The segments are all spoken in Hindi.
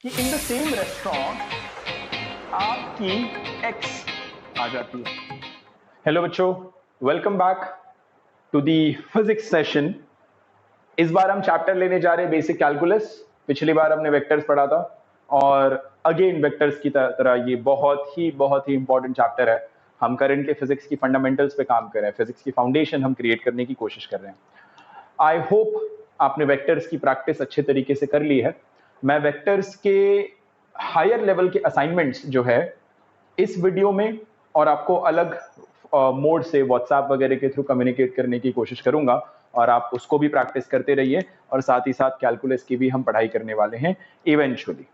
कि इन द सेम रेस्टोरेंट आपकी एक्स आ जाती है। हेलो बच्चों, welcome back to the physics session. इस बार हम चैप्टर लेने जा रहे हैं बेसिक कैलकुलस। पिछली बार हमने वेक्टर्स पढ़ा था और अगेन वेक्टर्स की तरह ये बहुत ही इंपॉर्टेंट चैप्टर है। हम करंट के फिजिक्स की फंडामेंटल्स पे काम कर रहे हैं, फिजिक्स की फाउंडेशन हम क्रिएट करने की कोशिश कर रहे हैं। आई होप आपने वेक्टर्स की प्रैक्टिस अच्छे तरीके से कर ली है। मैं वेक्टर्स के हायर लेवल के असाइनमेंट्स जो है इस वीडियो में और आपको अलग मोड से व्हाट्सएप वगैरह के थ्रू कम्युनिकेट करने की कोशिश करूंगा और आप उसको भी प्रैक्टिस करते रहिए और साथ ही साथ कैलकुलस की भी हम पढ़ाई करने वाले हैं इवेंचुअली।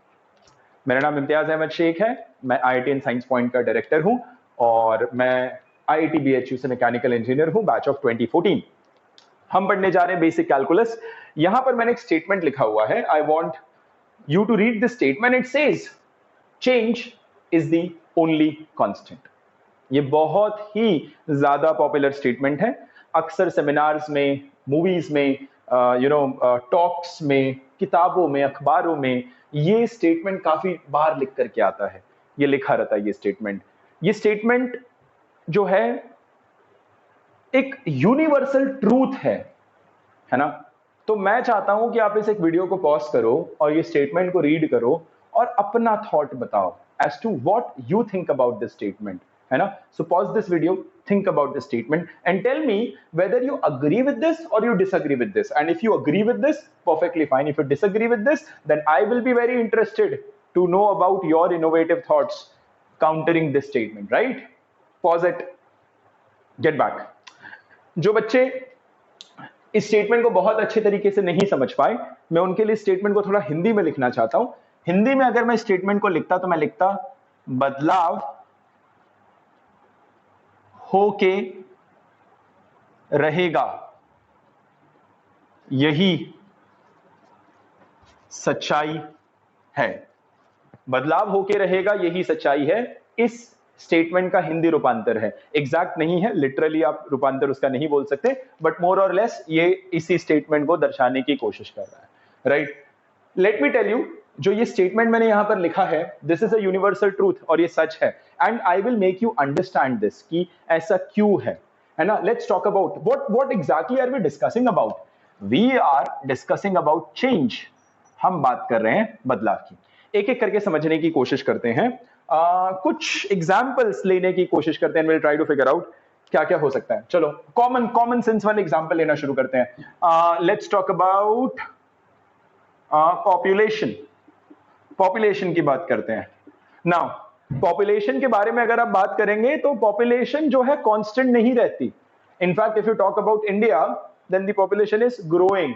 मेरा नाम इम्तियाज अहमद शेख है, मैं IIT एंड साइंस पॉइंट का डायरेक्टर हूं और मैं IIT BHU से मैकेनिकल इंजीनियर हूं, बैच ऑफ 2014। हम पढ़ने जा रहे हैं बेसिक कैलकुलस। यहां पर मैंने एक स्टेटमेंट लिखा हुआ है, I want you to read this statement. It says change is the only constant. ये बहुत ही ज्यादा पॉपुलर स्टेटमेंट है। अक्सर सेमिनार्स में, मूवीज में, टॉक्स में, किताबों में, अखबारों में ये स्टेटमेंट काफी बार लिख करके आता है। ये लिखा रहता है ये स्टेटमेंट जो है एक यूनिवर्सल ट्रूथ है ना। तो मैं चाहता हूं कि आप इस एक वीडियो को पॉज करो और ये स्टेटमेंट को रीड करो और अपना थॉट बताओ as to what you think about this statement, है ना। So pause this video, think about this statement and tell me whether you agree with this or you disagree with this. And if you agree with this, perfectly fine. If you disagree with this, then I will be very interested to know about your innovative thoughts countering this statement, right? Pause it, get back. जो बच्चे इस स्टेटमेंट को बहुत अच्छे तरीके से नहीं समझ पाए, मैं उनके लिए स्टेटमेंट को थोड़ा हिंदी में लिखना चाहता हूं। हिंदी में अगर मैं स्टेटमेंट को लिखता तो मैं लिखता बदलाव होके रहेगा यही सच्चाई है। बदलाव होके रहेगा यही सच्चाई है इस स्टेटमेंट का हिंदी रूपांतर है। एग्जैक्ट नहीं है, लिटरली आप रूपांतर उसका नहीं बोल सकते, बट मोर और लेस ये इसी स्टेटमेंट को दर्शाने की कोशिश कर रहा है, right. Let me tell you, जो ये स्टेटमेंट मैंने यहां पर लिखा है, this is a universal truth और ये सच है। And I will make you understand this कि ऐसा क्यों है ना। Let's talk about what exactly are we discussing about. We are discussing about change. हम बात कर रहे हैं बदलाव की। एक एक करके समझने की कोशिश करते हैं, कुछ एग्जाम्पल्स लेने की कोशिश करते हैं। Will try to figure out क्या क्या हो सकता है। चलो कॉमन सेंस वाले एग्जाम्पल लेना शुरू करते हैं। लेट्स टॉक अबाउट पॉपुलेशन की बात करते हैं। नाउ पॉपुलेशन के बारे में अगर आप बात करेंगे तो पॉपुलेशन जो है कांस्टेंट नहीं रहती। In fact if you talk about India then the population is growing,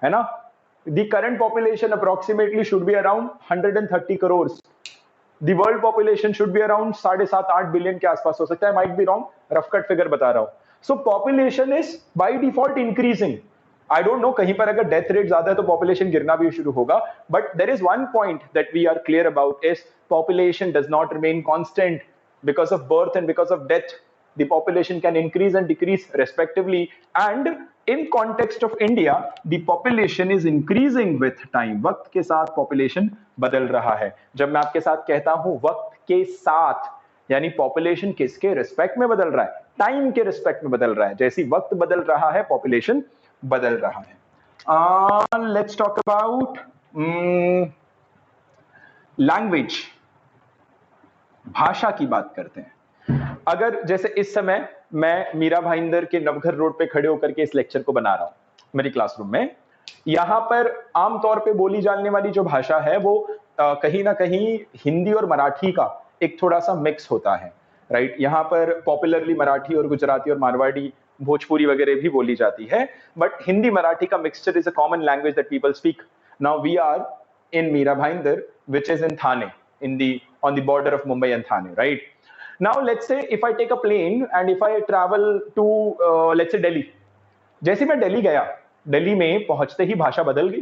है ना। The current population approximately should be around 130 crores. The world population should be around 7.5-8 billion के आसपास हो सकता है, might be wrong, rough cut figure बता रहा हूं। So population is by default increasing. I don't know, कहीं पर अगर डेथ रेट ज्यादा है तो पॉपुलेशन गिरना भी शुरू होगा, but there is one point that we are clear about is population does not remain constant because of birth and because of death. The population can increase and decrease respectively, and in context of India, the population is increasing with time. वक्त के साथ population बदल रहा है। जब मैं आपके साथ कहता हूं वक्त के साथ, यानी population किसके रिस्पेक्ट में बदल रहा है? टाइम के रिस्पेक्ट में बदल रहा है। जैसी वक्त बदल रहा है population बदल रहा है। Let's talk about language. भाषा की बात करते हैं। अगर जैसे इस समय मैं मीरा भाईंदर के नवघर रोड पे खड़े होकर के इस लेक्चर को बना रहा हूं मेरी क्लासरूम में, यहां पर आमतौर पे बोली जाने वाली जो भाषा है वो कहीं ना कहीं हिंदी और मराठी का एक थोड़ा सा मिक्स होता है, राइट। यहां पर पॉपुलरली मराठी और गुजराती और मारवाड़ी, भोजपुरी वगैरह भी बोली जाती है, बट हिंदी मराठी का mixture is a common language that people speak. Now we are in Mira Bhayandar which is in Thane, on the border of Mumbai and Thane, right? Now let's say if I take a plane and if I travel to let's say Delhi. जैसे मैं दिल्ली गया, दिल्ली में पहुंचते ही भाषा बदल गई।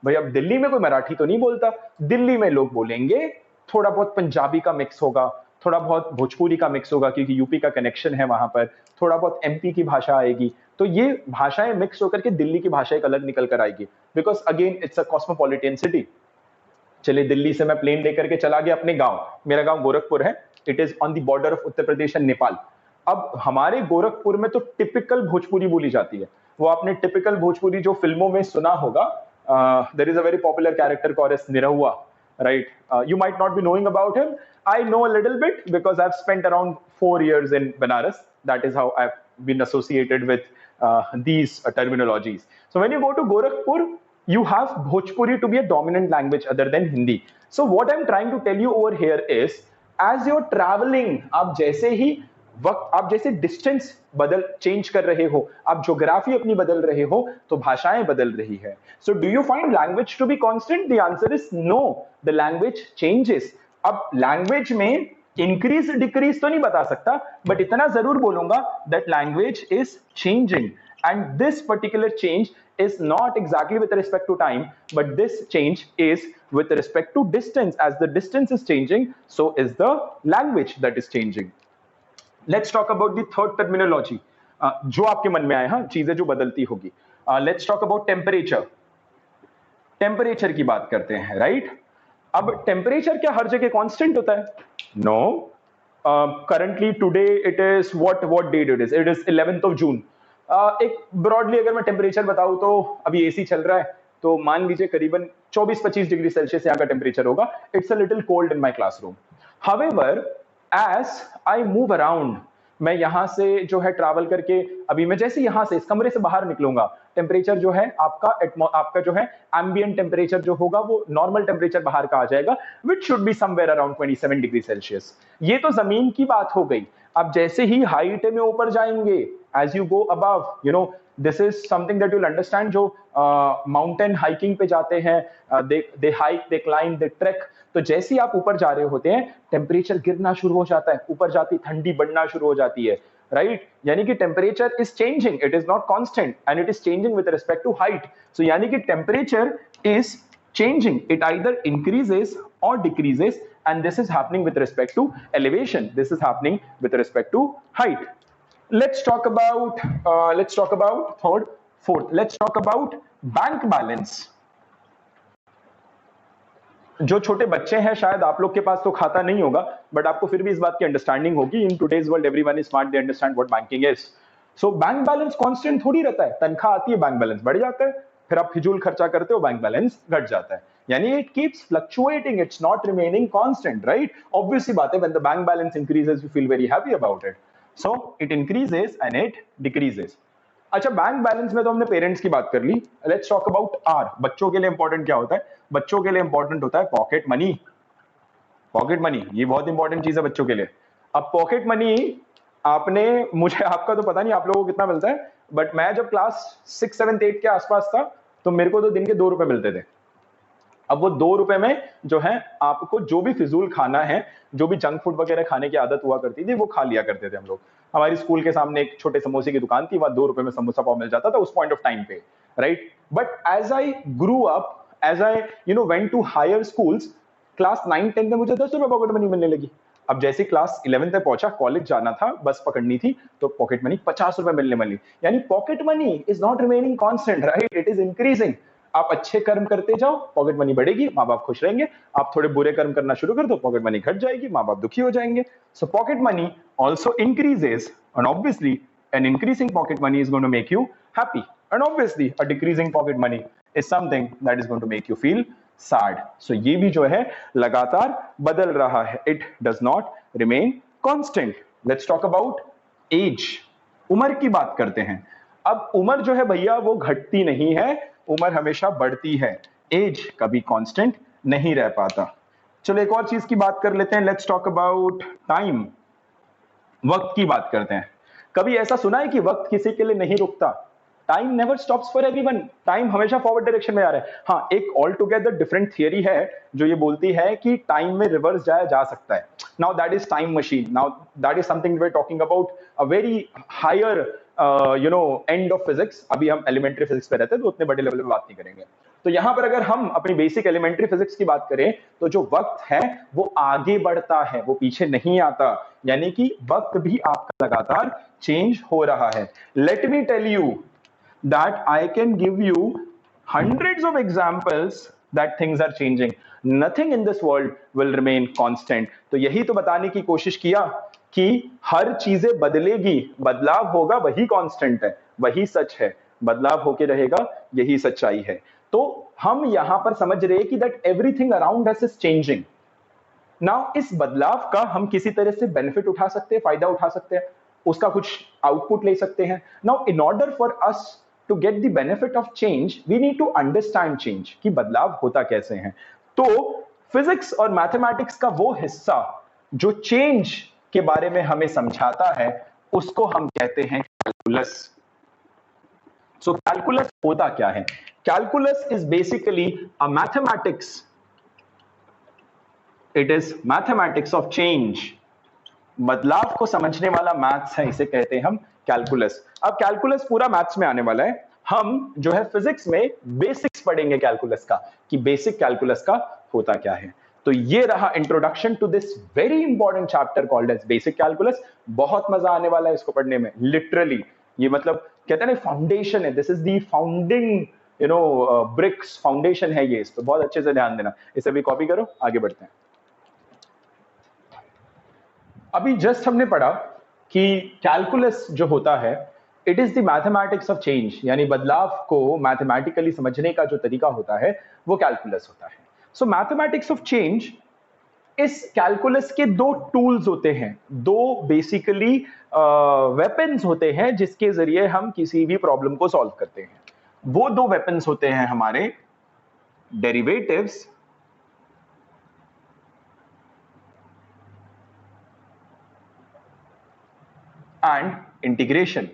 भाई अब दिल्ली में कोई मराठी तो नहीं बोलता, दिल्ली में लोग बोलेंगे, थोड़ा बहुत पंजाबी का मिक्स होगा, थोड़ा बहुत भोजपुरी का मिक्स होगा क्योंकि यूपी का कनेक्शन है वहां पर, थोड़ा बहुत एमपी की भाषा आएगी। तो ये भाषाएं मिक्स होकर के दिल्ली की भाषा एक अलग निकल कर आएगी, because again it's a cosmopolitan city. चलिए दिल्ली से मैं प्लेन लेकर के चला गया अपने गांव, मेरा गांव गोरखपुर है, it is on the border of Uttar Pradesh and Nepal. अब हमारे गोरखपुर में तो टिपिकल भोजपुरी बोली जाती है। वो आपने टिपिकल भोजपुरी जो फिल्मों में सुना होगा, there is a very popular character called as Nirahua, right? You might not be knowing about him. I know a little bit because I've spent around 4 years in Banaras. That is how I've been associated with these terminologies. So when you go to Gorakhpur, you have Bhojpuri to be a dominant language other than Hindi. So what I'm trying to tell you over here is, as you're traveling, आप जैसे ही वक्त, आप जैसे डिस्टेंस बदल चेंज कर रहे हो, आप ज्योग्राफी अपनी बदल रहे हो, तो भाषाएं बदल रही है। So do you find language to be constant? The answer is no, the language changes. अब लैंग्वेज में इंक्रीज डिक्रीज तो नहीं बता सकता, बट इतना जरूर बोलूंगा that language is changing, and this particular change is not exactly with respect to time, but this change is with respect to distance. As the distance is changing, so is the language that is changing. Let's talk about the third terminology, जो आपके मन में आए, हाँ, चीजें जो बदलती होगी। Let's talk about temperature. Temperature की बात करते हैं, राइट? अब टेम्परेचर क्या हर जगह कांस्टेंट होता है? No. Currently today it is what date it is 11th of June. एक ब्रॉडली अगर मैं टेम्परेचर बताऊं तो अभी एसी चल रहा है, तो मान लीजिए करीबन 24-25 डिग्री सेल्सियस यहाँ का टेम्परेचर होगा। It's a little cold in my classroom. However as I move around, मैं यहां से जो है ट्रैवल करके, अभी मैं जैसे यहां से इस कमरे से बाहर निकलूंगा, टेम्परेचर जो है आपका जो है एम्बिएंट टेम्परेचर जो होगा वो नॉर्मल टेम्परेचर बाहर का आ जाएगा, which should be somewhere around 27 degree Celsius. ये तो जमीन की बात हो गई। अब जैसे ही हाइट में ऊपर जाएंगे, as you go above, you know, this is something that you'll understand. जो माउंटेन हाइकिंग पे जाते हैं, they hike, they climb, they trek, तो जैसे ही आप ऊपर जा रहे होते हैं टेम्परेचर गिरना शुरू हो जाता है, ऊपर जाती ठंडी बढ़ना शुरू हो जाती है, राइट? यानी कि temperature is changing, it is not constant, and it is changing with respect to height. So यानी कि temperature is changing, it either increases or decreases, and this is happening with respect to elevation, this is happening with respect to height. Let's talk about fourth, let's talk about bank balance. जो छोटे बच्चे हैं, शायद आप लोग के पास तो खाता नहीं होगा, बट आपको फिर भी इस बात की अंडरस्टैंडिंग होगी, in today's world everyone is smart, they understand what banking is. So bank balance constant थोड़ी रहता है, तनख्वाह आती है बैंक बैलेंस बढ़ जाता है, फिर आप फिजूल खर्चा करते हो बैंक बैलेंस घट जाता है, यानी it keeps fluctuating, it's not remaining constant, right? Obviously बात है, when the bank balance increases you feel very happy about it, so it increases and it decreases. अच्छा, बैंक बैलेंस में तो हमने पेरेंट्स की बात कर ली। लेट्स टॉक अबाउट आर, बच्चों के लिए इंपॉर्टेंट क्या होता है? बच्चों के लिए इंपॉर्टेंट होता है पॉकेट मनी। पॉकेट मनी ये बहुत इंपॉर्टेंट चीज है बच्चों के लिए। अब पॉकेट मनी आपने, मुझे आपका तो पता नहीं आप लोगों को कितना मिलता है, बट मैं जब क्लास 6, 7, 8 के आसपास था तो मेरे को तो दिन के 2 रुपए मिलते थे। अब वो 2 रुपए में जो है आपको जो भी फिजूल खाना है, जो भी जंक फूड वगैरह खाने की आदत हुआ करती थी, वो खा लिया करते थे हम लोग। हमारी स्कूल के सामने एक छोटे समोसे की दुकान थी, वहां 2 रुपए में समोसा पाव मिल जाता था उस पॉइंट ऑफ टाइम पे, right? But as I grew up, as I went to higher schools, class 9, 10 में मुझे 10 रुपए पॉकेट मनी मिलने लगी। अब जैसे क्लास 11 तक पहुंचा, कॉलेज जाना था, बस पकड़नी थी, तो पॉकेट मनी 50 रुपए मिलने वाली। यानी pocket money is not remaining constant, right? It is increasing. आप अच्छे कर्म करते जाओ, पॉकेट मनी बढ़ेगी, माँ बाप खुश रहेंगे। आप थोड़े बुरे कर्म करना शुरू कर दो, पॉकेट मनी घट जाएगी, माँ बाप दुखी हो जाएंगे। So pocket money also increases, and obviously an increasing pocket money is going to make you happy, and obviously a decreasing pocket money is something that is going to make you feel sad. So ये भी जो है लगातार बदल रहा है, it does not remain constant. Let's talk about age. उम्र की बात करते हैं। अब उम्र जो है भैया वो घटती नहीं है, उम्र हमेशा बढ़ती है, एज कभी कांस्टेंट नहीं रह पाता। चलो एक और चीज की बात कर लेते हैं, लेट्स टॉक अबाउट टाइम। वक्त की बात करते हैं। कभी ऐसा सुना है कि वक्त किसी के लिए नहीं रुकता? Time never stops for everyone, time हमेशा फॉरवर्ड डायरेक्शन में आ रहा है। हाँ, एक ऑल टुगेदर डिफरेंट थियरी है जो ये बोलती है कि टाइम में रिवर्स जाया जा सकता है। Now that is time machine, now that is something we are talking about a very higher end of physics. अभी हम एलिमेंट्री फिजिक्स पे रहते हैं तो उतने बड़े लेवल पे बात नहीं करेंगे। तो यहां पर अगर हम अपनी बेसिक एलिमेंट्री फिजिक्स की बात करें तो जो वक्त है वो आगे बढ़ता है, वो पीछे नहीं आता, यानी कि वक्त भी आपका लगातार चेंज हो रहा है। Let me tell you that I can give you hundreds of examples that things are changing. Nothing in this world will remain constant. तो यही तो बताने की कोशिश किया कि हर चीजें बदलेगी, बदलाव होगा, वही कांस्टेंट है, वही सच है, बदलाव होके रहेगा, यही सच्चाई है. तो हम यहां पर समझ रहे हैं कि that everything around us is changing. Now इस बदलाव का हम किसी तरह से बेनिफिट उठा सकते हैं, फायदा उठा सकते हैं, उसका कुछ आउटपुट ले सकते हैं. Now in order for us to get the benefit of change we need to understand change, कि बदलाव होता कैसे है. तो फिजिक्स और मैथमेटिक्स का वो हिस्सा जो चेंज के बारे में हमें समझाता है उसको हम कहते हैं कैलकुलस. सो कैलकुलस होता क्या है? Calculus is basically a mathematics. It is mathematics of change. बदलाव को समझने वाला मैथ्स है, इसे कहते हैं हम कैलकुलस. अब कैलकुलस पूरा मैथ्स में आने वाला है. हम जो है फिजिक्स में बेसिक्स पढ़ेंगे कैलकुलस का, कि बेसिक कैलकुलस का होता क्या है. तो ये रहा introduction to this very important chapter called as basic calculus. बहुत मजा आने वाला है इसको पढ़ने में. लिटरली ये मतलब कहते हैं ना, फाउंडेशन है. This is the founding bricks, foundation है ये. इस पर बहुत अच्छे से ध्यान देना. इसे भी कॉपी करो, आगे बढ़ते हैं. अभी जस्ट हमने पढ़ा कि कैलकुलस जो होता है it is the mathematics of change, यानी बदलाव को मैथमेटिकली समझने का जो तरीका होता है वो कैलकुलस होता है. सो मैथमेटिक्स ऑफ चेंज, इस कैलकुलस के दो टूल्स होते हैं, दो बेसिकली वेपन्स होते हैं जिसके जरिए हम किसी भी प्रॉब्लम को सॉल्व करते हैं. वो दो वेपन्स होते हैं हमारे डेरिवेटिव्स एंड इंटीग्रेशन.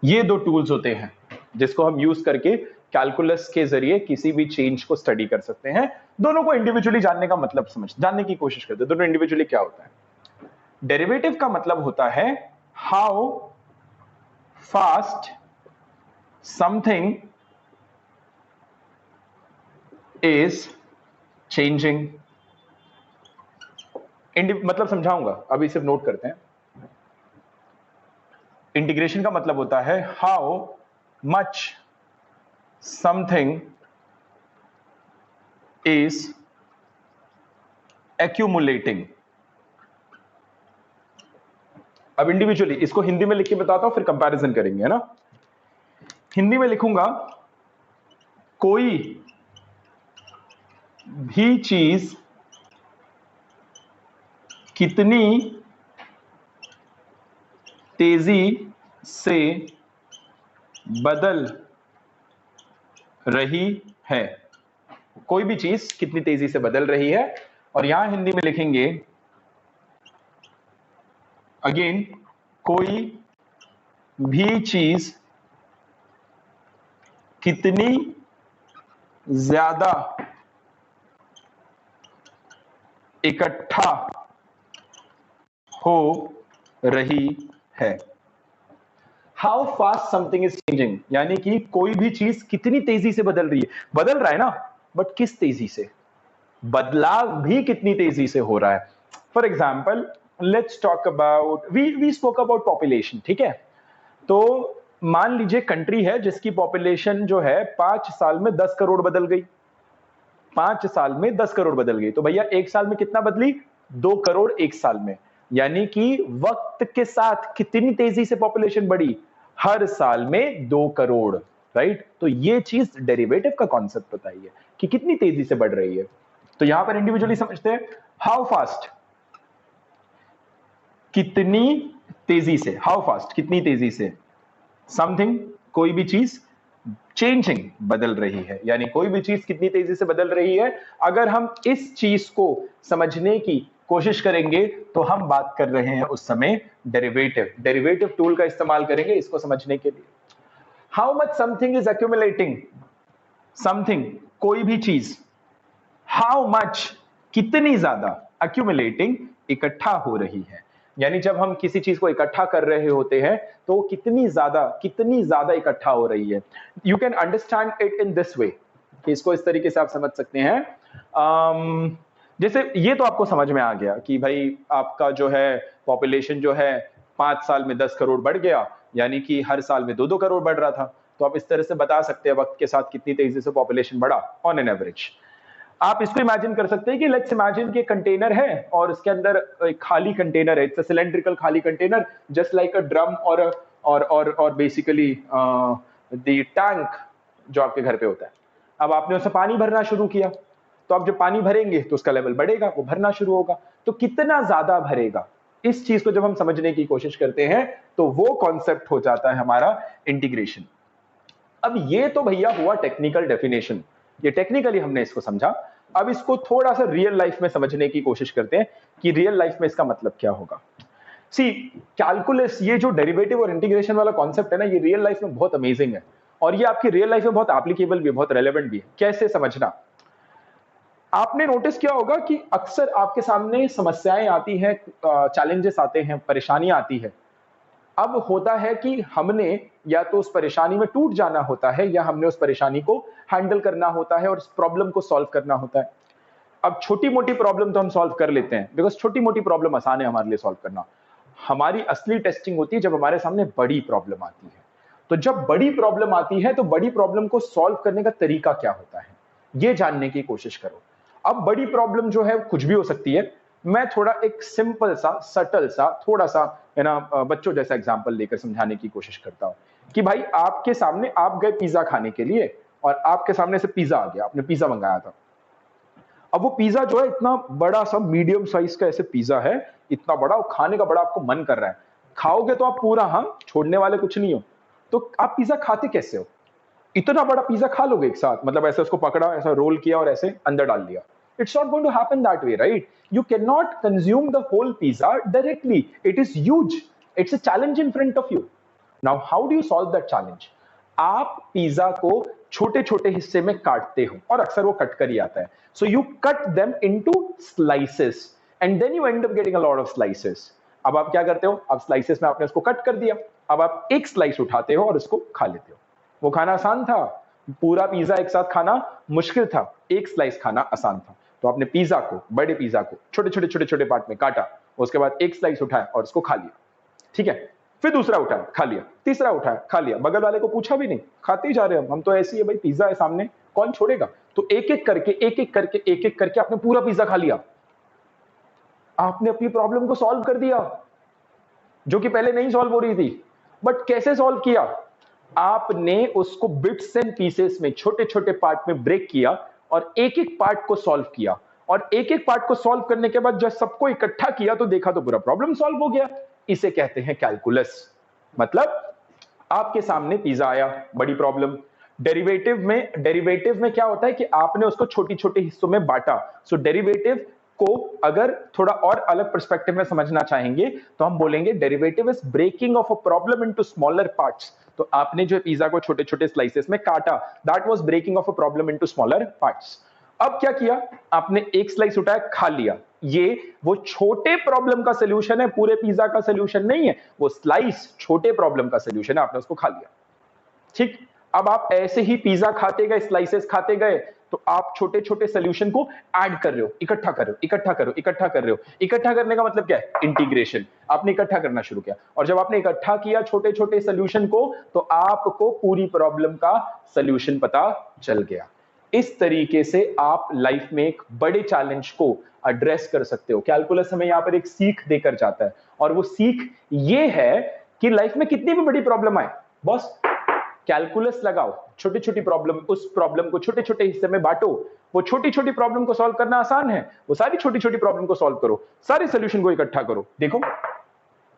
ये दो टूल्स होते हैं जिसको हम यूज करके कैलकुलस के जरिए किसी भी चेंज को स्टडी कर सकते हैं. दोनों को इंडिविजुअली जानने का मतलब जानने की कोशिश करते हैं. दोनों इंडिविजुअली क्या होता है? डेरिवेटिव का मतलब होता है how fast something is changing. मतलब समझाऊंगा, अभी सिर्फ नोट करते हैं. इंटीग्रेशन का मतलब होता है how much something is accumulating. अब इंडिविजुअली इसको हिंदी में लिख के बताता हूं, फिर कंपैरिजन करेंगे, है ना. हिंदी में लिखूंगा, कोई भी चीज कितनी तेजी से बदल रही है. कोई भी चीज कितनी तेजी से बदल रही है. और यहां हिंदी में लिखेंगे अगेन, कोई भी चीज कितनी ज्यादा इकट्ठा हो रही है. How fast something is changing, यानी कि कोई भी चीज कितनी तेजी से बदल रही है. बदल रहा है ना, बट किस तेजी से? बदलाव भी कितनी तेजी से हो रहा है. For example let's talk about, we spoke about population. ठीक है, तो मान लीजिए कंट्री है जिसकी पॉपुलेशन जो है 5 साल में 10 करोड़ बदल गई. 5 साल में 10 करोड़ बदल गई. तो भैया 1 साल में कितना बदली? 2 करोड़ 1 साल में. यानी कि वक्त के साथ कितनी तेजी से पॉपुलेशन बढ़ी? हर साल में 2 करोड़. राइट. तो ये चीज डेरिवेटिव का कॉन्सेप्ट बताइए कि कितनी तेजी से बढ़ रही है. तो यहां पर इंडिविजुअली समझते हैं, हाउ फास्ट, कितनी तेजी से, हाउ फास्ट कितनी तेजी से, समथिंग कोई भी चीज, चेंजिंग बदल रही है, यानी कोई भी चीज कितनी तेजी से बदल रही है. अगर हम इस चीज को समझने की कोशिश करेंगे तो हम बात कर रहे हैं उस समय डेरिवेटिव टूल का इस्तेमाल करेंगे इसको समझने के लिए. How much something is accumulating, something कोई भी चीज, हाउ मच कितनी ज्यादा, एक्यूमुलेटिंग इकट्ठा हो रही है. यानी जब हम किसी चीज को इकट्ठा कर रहे होते हैं तो कितनी ज्यादा इकट्ठा हो रही है. You can understand it in this way, इसको इस तरीके से आप समझ सकते हैं. जैसे ये तो आपको समझ में आ गया कि भाई आपका जो है पॉपुलेशन जो है 5 साल में 10 करोड़ बढ़ गया, यानी कि हर साल में 2-2 करोड़ बढ़ रहा था. तो आप इस तरह से बता सकते हैं वक्त के साथ कितनी तेजी से पॉपुलेशन बढ़ा ऑन एन एवरेज। आप इसको इमेजिन कर सकते हैं कि लेट्स इमेजिन कि कंटेनर है और इसके अंदर एक खाली कंटेनर है, इट्स अ सिलेंड्रिकल खाली container just like a drum और बेसिकली द टैंक जो आपके घर पे होता है। अब आपने उससे पानी भरना शुरू किया, तो आप जब पानी भरेंगे तो उसका लेवल बढ़ेगा, वो भरना शुरू होगा, तो कितना ज्यादा भरेगा, इस चीज को जब हम समझने की कोशिश करते हैं तो वो कॉन्सेप्ट हो जाता है हमारा इंटीग्रेशन। अब ये तो भैया हुआ टेक्निकल डेफिनेशन, ये टेक्निकली हमने इसको समझा। अब इसको थोड़ा सा रियल लाइफ में समझने की कोशिश करते हैं कि रियल लाइफ में इसका मतलब क्या होगा। सी कैलकुलस, ये जो डेरिवेटिव और इंटीग्रेशन वाला कॉन्सेप्ट है ना, ये रियल लाइफ में बहुत अमेजिंग है और ये आपकी रियल लाइफ में बहुत एप्लीकेबल भी है, बहुत रेलेवेंट भी है। कैसे समझना, आपने नोटिस किया होगा कि अक्सर आपके सामने समस्याएं आती हैं, चैलेंजेस आते हैं, परेशानियां आती है। अब होता है कि हमने या तो उस परेशानी में टूट जाना होता है या हमने उस परेशानी को हैंडल करना होता है और उस प्रॉब्लम को सॉल्व करना होता है। अब छोटी मोटी प्रॉब्लम तो हम सॉल्व कर लेते हैं बिकॉज छोटी मोटी प्रॉब्लम आसान है हमारे लिए सॉल्व करना। हमारी असली टेस्टिंग होती है जब हमारे सामने बड़ी प्रॉब्लम आती है। तो जब बड़ी प्रॉब्लम आती है तो बड़ी प्रॉब्लम को सॉल्व करने का तरीका क्या होता है, ये जानने की कोशिश करो। अब बड़ी प्रॉब्लम जो है कुछ भी हो सकती है। मैं थोड़ा एक सिंपल सा, सटल सा, थोड़ा सा है ना बच्चों जैसा एग्जांपल लेकर समझाने की कोशिश करता हूं कि भाई आपके सामने आप गए पिज्जा खाने के लिए और आपके सामने से पिज्जा आ गया, आपने पिज्जा मंगाया था। अब वो पिज्जा जो है इतना बड़ा सा मीडियम साइज का ऐसे पिज्जा है, इतना बड़ा, और खाने का बड़ा आपको मन कर रहा है। खाओगे तो आप पूरा, हाँ, छोड़ने वाले कुछ नहीं हो। तो आप पिज्जा खाते कैसे हो? इतना बड़ा पिज्जा खा लोगे एक साथ? मतलब ऐसे उसको पकड़ा, ऐसा रोल किया और ऐसे अंदर डाल दिया? It's not going to happen that way, right? You cannot consume the whole pizza directly. It is huge. It's a challenge in front of you. Now, how do you solve that challenge? आप पिज्जा को छोटे छोटे हिस्से में काटते हो और अक्सर वो कट कर ही आता है। So you cut them into slices and then you end up getting a lot of slices. अब आप क्या करते हो? अब स्लाइसेस में आपने उसको कट कर दिया, अब आप एक स्लाइस उठाते हो और उसको खा लेते हो। वो खाना आसान था, पूरा पिज्जा एक साथ खाना मुश्किल था, एक स्लाइस खाना आसान था। तो आपने पिज्जा को, बड़े पिज्जा को छोटे छोटे छोटे छोटे पार्ट में काटा, उसके बाद एक स्लाइस उठाया और उसको खा लिया, ठीक है। फिर दूसरा उठाया, खा लिया, तीसरा उठाया, खा लिया, बगल वाले को पूछा भी नहीं, खाते ही जा रहे हम तो ऐसे ही है भाई, पिज्जा है सामने, कौन छोड़ेगा। तो एक एक करके एक एक करके एक एक करके आपने पूरा पिज्जा खा लिया। आपने अपनी प्रॉब्लम को सॉल्व कर दिया जो कि पहले नहीं सॉल्व हो रही थी। बट कैसे सॉल्व किया? आपने उसको बिट्स एंड पीसेस में, छोटे छोटे पार्ट में ब्रेक किया और एक एक पार्ट को सॉल्व किया। और एक एक पार्ट को सॉल्व करने के बाद जब सबको इकट्ठा किया तो देखा तो पूरा प्रॉब्लम सॉल्व हो गया। इसे कहते हैं कैलकुलस। मतलब आपके सामने पिज्जा आया, बड़ी प्रॉब्लम। डेरिवेटिव में क्या होता है कि आपने उसको छोटी छोटी हिस्सों में बांटा। सो डेरिवेटिव को अगर थोड़ा और अलग पर्सपेक्टिव में समझना चाहेंगे तो हम बोलेंगे derivative is breaking of a problem into smaller parts. तो आपने जो पिज्जा को छोटे छोटे स्लाइसेस में काटा, that was breaking of a problem into smaller parts. अब क्या किया? आपने एक स्लाइस उठाया, खा लिया। ये वो छोटे प्रॉब्लम का सॉल्यूशन है, पूरे पिज्जा का सॉल्यूशन नहीं है। वो स्लाइस छोटे प्रॉब्लम का सॉल्यूशन है, आपने उसको खा लिया, ठीक। अब आप ऐसे ही पिज्जा खाते गए, स्लाइसेस खाते गए, तो आप छोटे छोटे सॉल्यूशन को ऐड कर रहे हो, इकट्ठा कर रहे हो, इकट्ठा कर रहे हो, इकट्ठा कर रहे हो। इकट्ठा करने का मतलब क्या है? इंटीग्रेशन। आपने इकट्ठा करना शुरू किया और जब आपने इकट्ठा किया छोटे छोटे सॉल्यूशन को तो आपको पूरी प्रॉब्लम का सॉल्यूशन पता चल गया। इस तरीके से आप लाइफ में एक बड़े चैलेंज को एड्रेस कर सकते हो। कैलकुलस हमें यहां पर एक सीख देकर जाता है और वो सीख ये है कि लाइफ में कितनी भी बड़ी प्रॉब्लम आए, बस कैलकुलस लगाओ, छोटी छोटी प्रॉब्लम, उस प्रॉब्लम को छोटे छोटे हिस्से में बांटो। वो छोटी छोटी प्रॉब्लम को सॉल्व करना आसान है, वो सारी छोटी छोटी प्रॉब्लम को सॉल्व करो, सारे सॉल्यूशन को इकट्ठा करो, देखो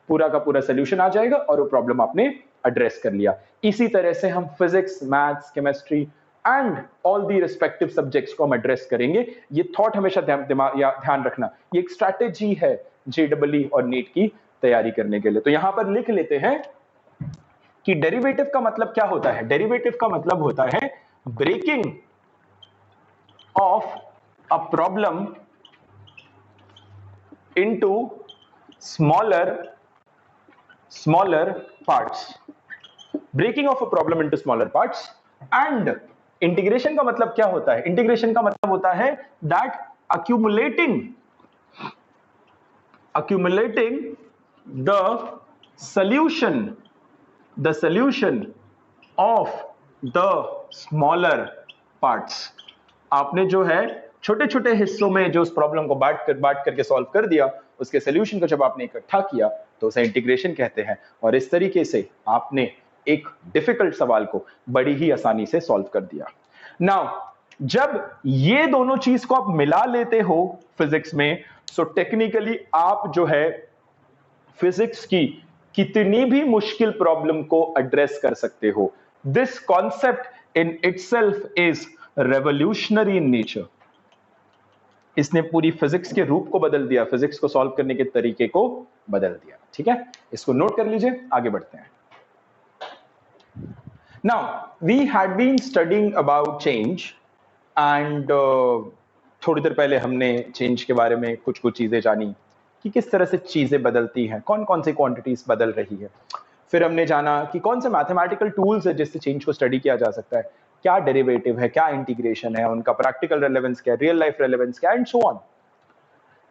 पूरा का पूरा सॉल्यूशन आ जाएगा और वो प्रॉब्लम आपने एड्रेस कर लिया। इसी तरह से हम physics, maths, chemistry and all the respective subjects को हम एड्रेस करेंगे। ये थॉट हमेशा ध्यान रखना, ये एक स्ट्रैटेजी है जेईई और नीट की तैयारी करने के लिए। तो यहां पर लिख लेते हैं कि डेरिवेटिव का मतलब क्या होता है। डेरिवेटिव का मतलब होता है breaking of a problem into smaller parts. Breaking of a problem into smaller parts. And integration का मतलब क्या होता है? इंटीग्रेशन का मतलब होता है that accumulating the solution of the smaller parts. आपने जो है छोटे छोटे हिस्सों में जो उस प्रॉब्लम को बांट करके सॉल्व कर दिया, उसके सोल्यूशन को जब आपने इकट्ठा किया तो उसे इंटीग्रेशन कहते हैं। और इस तरीके से आपने एक डिफिकल्ट सवाल को बड़ी ही आसानी से सॉल्व कर दिया। नाउ जब ये दोनों चीज को आप मिला लेते हो फिजिक्स में, सो टेक्निकली आप जो है फिजिक्स की कितनी भी मुश्किल प्रॉब्लम को एड्रेस कर सकते हो। This concept in itself is revolutionary in nature. इसने पूरी फिजिक्स के रूप को बदल दिया, फिजिक्स को सॉल्व करने के तरीके को बदल दिया। ठीक है, इसको नोट कर लीजिए, आगे बढ़ते हैं। Now we had been studying about change and थोड़ी देर पहले हमने चेंज के बारे में कुछ चीजें जानी कि किस तरह से चीजें बदलती हैं, कौन कौन सी क्वांटिटीज बदल रही है। फिर हमने जाना कि कौन से मैथमेटिकल टूल्स है जिससे चेंज को स्टडी किया जा सकता है, क्या डेरिवेटिव है, क्या इंटीग्रेशन है, उनका प्रैक्टिकल रेलेवेंस क्या है, रियल लाइफ रेलेवेंस क्या है, एंड सो ऑन।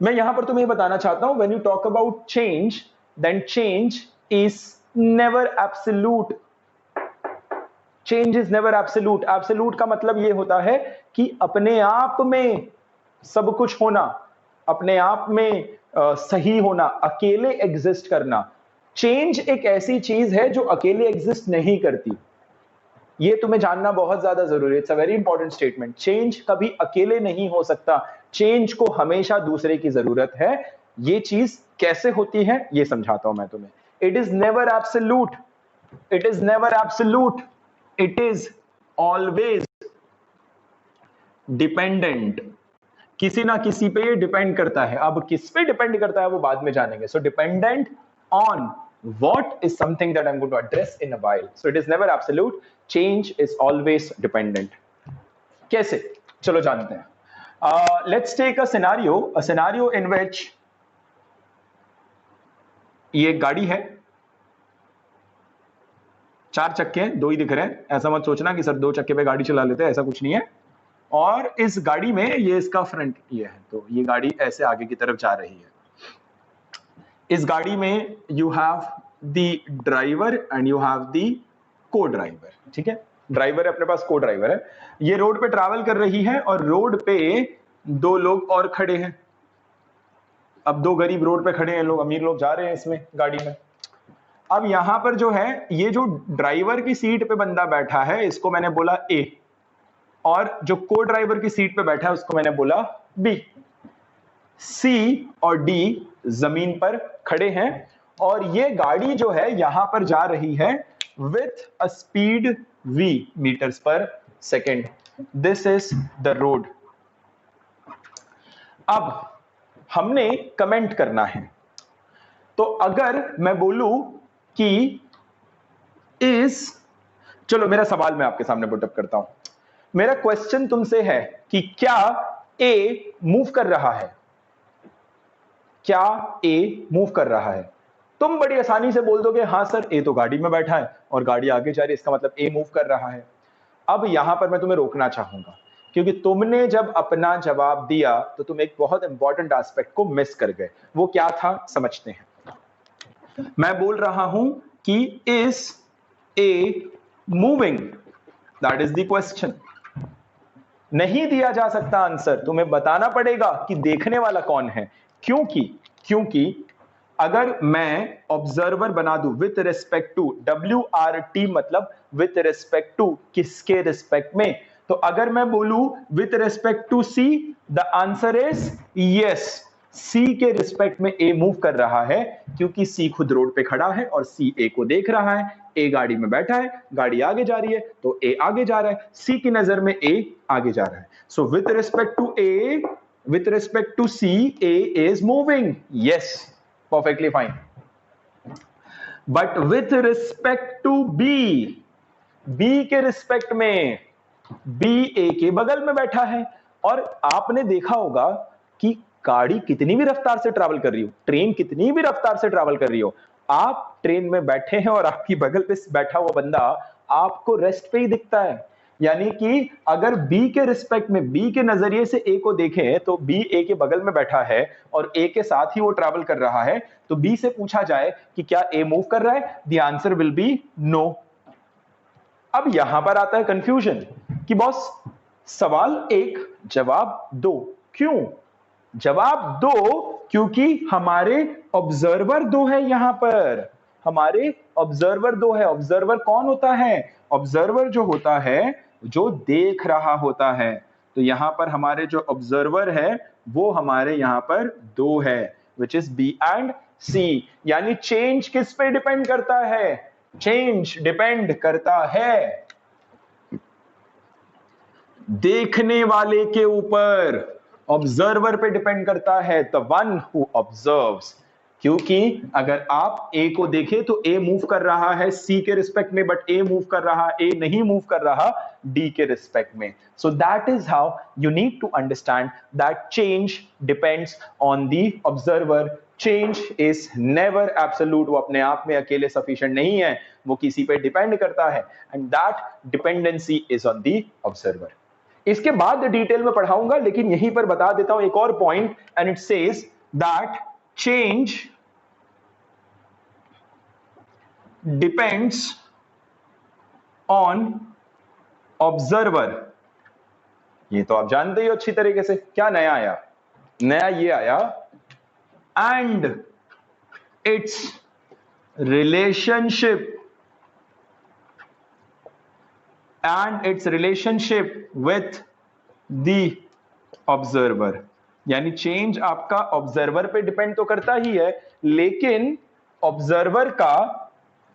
मैं यहां पर तुम्हें बताना चाहता हूं, when you talk about change, then change is never absolute. Change is never absolute. Absolute का मतलब यह होता है कि अपने आप में सब कुछ होना, अपने आप में सही होना, अकेले एग्जिस्ट करना। चेंज एक ऐसी चीज है जो अकेले एग्जिस्ट नहीं करती। ये तुम्हें जानना बहुत ज्यादा जरूरी है। It's a very important statement. Change कभी अकेले नहीं हो सकता, चेंज को हमेशा दूसरे की जरूरत है। ये चीज कैसे होती है ये समझाता हूं मैं तुम्हें। It is never absolute, it is never absolute, it is always dependent. किसी ना किसी पे ये डिपेंड करता है। अब किस पे डिपेंड करता है वो बाद में जानेंगे। सो dependent on what is something that I'm going to address in a while. So it is never absolute. Change is always dependent. कैसे? चलो जानते हैं। Let's take a scenario in which ये एक गाड़ी है, 4 चक्के हैं, 2 ही दिख रहे हैं। ऐसा मत सोचना कि सर 2 चक्के पे गाड़ी चला लेते हैं, ऐसा कुछ नहीं है। और इस गाड़ी में ये इसका फ्रंट ये है, तो ये गाड़ी ऐसे आगे की तरफ जा रही है। इस गाड़ी में you have the driver and you have the को ड्राइवर। ठीक है, ड्राइवर है अपने पास, को ड्राइवर है। ये रोड पे ट्रैवल कर रही है और रोड पे 2 लोग और खड़े हैं। अब 2 गरीब रोड पे खड़े हैं, लोग अमीर लोग जा रहे हैं इसमें गाड़ी में। अब यहां पर जो है, ये जो ड्राइवर की सीट पे बंदा बैठा है इसको मैंने बोला ए, और जो को ड्राइवर की सीट पे बैठा है उसको मैंने बोला बी। सी और डी जमीन पर खड़े हैं और ये गाड़ी जो है यहां पर जा रही है with a speed v metres per second. This is the road. अब हमने कमेंट करना है, तो अगर मैं बोलूं कि इस, चलो मेरा सवाल मैं आपके सामने पुटअप करता हूं। मेरा क्वेश्चन तुमसे है कि क्या ए मूव कर रहा है, क्या ए मूव कर रहा है? तुम बड़ी आसानी से बोल दोगे हाँ सर, ए तो गाड़ी में बैठा है और गाड़ी आगे जा रही है, इसका मतलब ए मूव कर रहा है। अब यहां पर मैं तुम्हें रोकना चाहूंगा, क्योंकि तुमने जब अपना जवाब दिया तो तुम एक बहुत इंपॉर्टेंट एस्पेक्ट को मिस कर गए। वो क्या था समझते हैं। मैं बोल रहा हूं कि is a moving, that is the question. नहीं दिया जा सकता आंसर, तुम्हें बताना पड़ेगा कि देखने वाला कौन है। क्योंकि अगर मैं ऑब्जर्वर बना दूं विथ रिस्पेक्ट टू, WRT मतलब विथ रिस्पेक्ट टू, किसके रिस्पेक्ट में? तो अगर मैं बोलूं with respect to C, the answer is yes, C के रिस्पेक्ट में ए मूव कर रहा है, क्योंकि सी खुद रोड पे खड़ा है और सी ए को देख रहा है। ए गाड़ी में बैठा है, गाड़ी आगे जा रही है तो ए आगे जा रहा है, सी की नजर में ए आगे जा रहा है। So with respect to A, with respect to C, A is moving. Yes, perfectly fine. But with respect to B, B के रिस्पेक्ट में B A के बगल में बैठा है। और आपने देखा होगा कि गाड़ी कितनी भी रफ्तार से ट्रैवल कर रही हो, ट्रेन कितनी भी रफ्तार से ट्रैवल कर रही हो, आप ट्रेन में बैठे हैं और आपकी बगल पे बैठा हुआ बंदा आपको रेस्ट पे ही दिखता है। यानी कि अगर B के रिस्पेक्ट में, B के नजरिए से A को देखें तो B A के बगल में बैठा है और A के साथ ही वो ट्रैवल कर रहा है। तो B से पूछा जाए कि क्या A मूव कर रहा है, the answer will be no. अब यहां पर आता है कंफ्यूजन कि बॉस सवाल 1 जवाब 2 क्यों? जवाब 2 क्योंकि हमारे ऑब्जर्वर 2 है यहां पर, हमारे ऑब्जर्वर 2 है। ऑब्जर्वर कौन होता है? ऑब्जर्वर जो होता है जो देख रहा होता है। तो यहां पर हमारे जो ऑब्जर्वर है वो हमारे यहां पर 2 है, विच इज बी एंड सी। यानी चेंज किस पे डिपेंड करता है? चेंज डिपेंड करता है देखने वाले के ऊपर, ऑब्जर्वर पे डिपेंड करता है, द वन हु ऑब्जर्व्स। क्योंकि अगर आप ए को देखें तो ए मूव कर रहा है सी के रिस्पेक्ट में, बट ए मूव कर रहा, ए नहीं मूव कर रहा डी के रिस्पेक्ट में। So that is how you need to understand that change depends on the observer. Change is never absolute, वो अपने आप में अकेले सफिशिएंट नहीं है, वो किसी पे डिपेंड करता है, and that dependency is on the observer. इसके बाद डिटेल में पढ़ाऊंगा, लेकिन यहीं पर बता देता हूं एक और point, and it says that change depends on observer. ये तो आप जानते ही हो अच्छी तरीके से। क्या नया आया? नया ये आया, and it's relationship with the observer. यानी चेंज आपका ऑब्जर्वर पे डिपेंड तो करता ही है, लेकिन ऑब्जर्वर का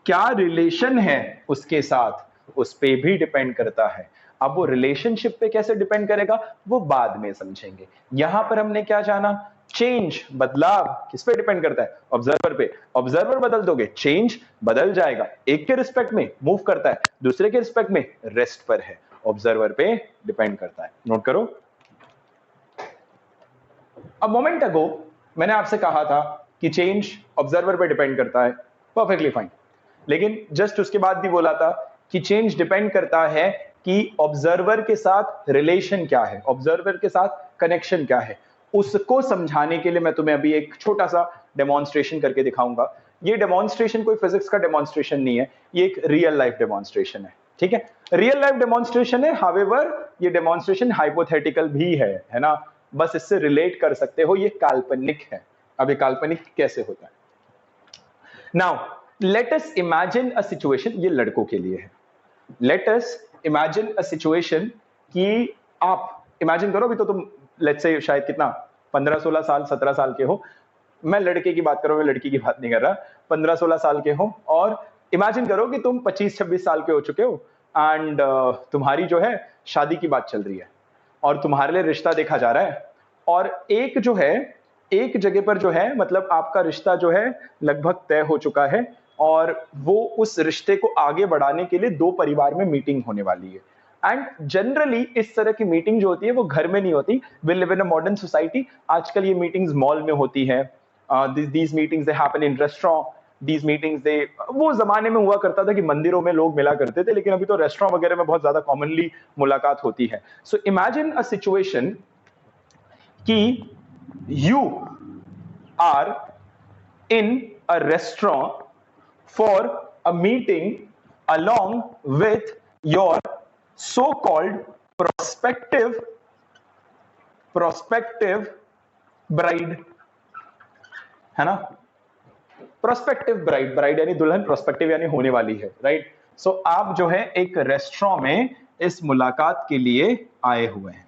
क्या रिलेशन है उसके साथ, उस पे भी डिपेंड करता है। अब वो रिलेशनशिप पे कैसे डिपेंड करेगा वो बाद में समझेंगे। यहां पर हमने क्या जाना? चेंज, बदलाव किस पे डिपेंड करता है? ऑब्जर्वर पे। ऑब्जर्वर बदल दोगे चेंज बदल जाएगा। एक के रिस्पेक्ट में मूव करता है, दूसरे के रिस्पेक्ट में रेस्ट पर है, ऑब्जर्वर पे डिपेंड करता है। नोट करो। अब मोमेंट अगो मैंने आपसे कहा था कि चेंज ऑब्जर्वर पे डिपेंड करता है, परफेक्टली फाइन, लेकिन जस्ट उसके बाद भी बोला था कि चेंज डिपेंड करता है कि ऑब्जर्वर के साथ रिलेशन क्या है, ऑब्जर्वर के साथ कनेक्शन क्या है। उसको समझाने के लिए मैं तुम्हें अभी एक छोटा सा डेमोन्स्ट्रेशन करके दिखाऊंगा। ये डेमोन्स्ट्रेशन कोई फिजिक्स का डेमोन्स्ट्रेशन नहीं है, ये एक रियल लाइफ डेमोन्स्ट्रेशन है, ठीक है? रियल लाइफ डेमोन्स्ट्रेशन है, हावेवर ये डेमोन्स्ट्रेशन हाइपोथेटिकल भी है ना? बस इससे रिलेट कर सकते हो, ये काल्पनिक है। अब ये काल्पनिक कैसे होता है? Now let us imagine a situation, ये लड़कों के लिए है। Let us imagine a situation कि आप इमेजिन करो, अभी तो तुम लेट्स से शायद कितना 15-16 साल 17 साल के हो। मैं लड़के की बात कर रहा हूं, मैं लड़की की बात नहीं कर रहा। 15-16 साल के हो और इमेजिन करो कि तुम 25-26 साल के हो चुके हो, एंड तुम्हारी जो है शादी की बात चल रही है और तुम्हारे लिए रिश्ता देखा जा रहा है, और एक जो है एक जगह पर जो है मतलब आपका रिश्ता जो है लगभग तय हो चुका है, और वो उस रिश्ते को आगे बढ़ाने के लिए दो परिवार में मीटिंग होने वाली है। एंड जनरली इस तरह की मीटिंग जो होती है वो घर में नहीं होती। We live in a modern society. आजकल ये मीटिंग्स मॉल में होती है। These meetings they happen in restaurant. These meetings they, वो जमाने में हुआ करता था कि मंदिरों में लोग मिला करते थे, लेकिन अभी तो रेस्टोरेंट वगैरह में बहुत ज्यादा कॉमनली मुलाकात होती है। सो इमेजिन अ सिचुएशन कि you are in a restaurant for a meeting along with your so-called prospective bride, है ना? prospective bride यानी दुल्हन, prospective यानी होने वाली है, राइट? सो आप जो है एक रेस्टोरेंट में इस मुलाकात के लिए आए हुए हैं।